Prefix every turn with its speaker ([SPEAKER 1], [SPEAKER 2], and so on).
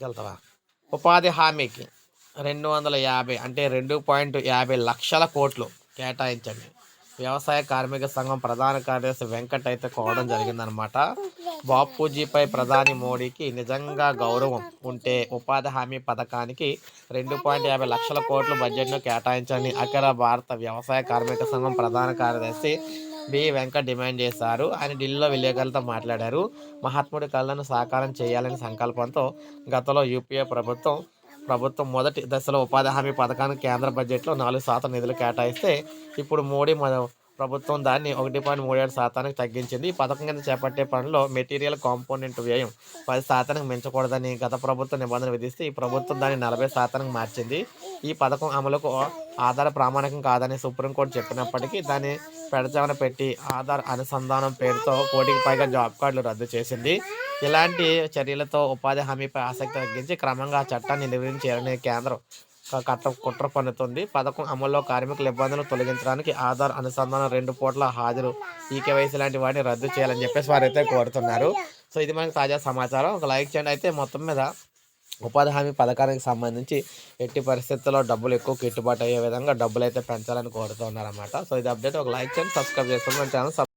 [SPEAKER 1] పట్టుకెళ్తావా? ఉపాధి హామీకి 250 అంటే 2.50 లక్షల కోట్లు కేటాయించండి. వ్యవసాయ కార్మిక సంఘం ప్రధాన కార్యదర్శి వెంకట్ అయితే కోవడం జరిగిందనమాట. బాపూజీపై ప్రధాని మోడీకి నిజంగా గౌరవం ఉంటే ఉపాధి హామీ పథకానికి 2.50 లక్షల కోట్లు బడ్జెట్ను కేటాయించని అఖిల భారత వ్యవసాయ కార్మిక సంఘం ప్రధాన కార్యదర్శి వెంకట్ డిమాండ్ చేశారు. ఆయన ఢిల్లీలో విలేకరులతో మాట్లాడారు. మహాత్ముడి కళలను సాకారం చేయాలని సంకల్పంతో గతంలో యూపీఏ ప్రభుత్వం మొదటి దశలో ఉపాధి హామీ పథకానికి కేంద్ర బడ్జెట్లో 4% నిధులు కేటాయిస్తే ఇప్పుడు మోడీ ప్రభుత్వం దాన్ని 1.37% తగ్గించింది. ఈ పథకం కింద చేపట్టే పనుల్లో మెటీరియల్ కాంపోనెంట్ వ్యయం 10% మించకూడదని గత ప్రభుత్వం నిబంధన విధిస్తే ఈ ప్రభుత్వం దాన్ని 40% మార్చింది. ఈ పథకం అమలుకు ఆధార్ ప్రామాణికం కాదని సుప్రీంకోర్టు చెప్పినప్పటికీ దాన్ని పెడచావన పెట్టి ఆధార్ అనుసంధానం పేరుతో 1 కోటికి పైగా జాబ్ కార్డులు రద్దు చేసింది. ఇలాంటి చర్యలతో ఉపాధి హామీపై ఆసక్తి తగ్గించి క్రమంగా ఆ చట్టాన్ని నిర్వహించాలని కేంద్రం కుట్ర పన్నుతుంది. పథకం అమల్లో కార్మికుల ఇబ్బందులు తొలగించడానికి ఆధార్ అనుసంధానం 2 పూట్ల హాజరు ఈకేవైసీ లాంటి వాటిని రద్దు చేయాలని చెప్పేసి వారైతే కోరుతున్నారు. సో ఇది మనకి తాజా సమాచారం. ఒక లైక్ చేయండి. అయితే మొత్తం మీద ఉపాధి హామీ పథకానికి సంబంధించి ఎట్టి పరిస్థితుల్లో డబ్బులు ఎక్కువ గిట్టుబాటు అయ్యే విధంగా డబ్బులు అయితే పెంచాలని కోరుతున్నారన్నమాట. సో ఇది అప్డేట్. ఒక లైక్ చేయండి, సబ్స్క్రైబ్ చేసుకోండి మన ఛానల్.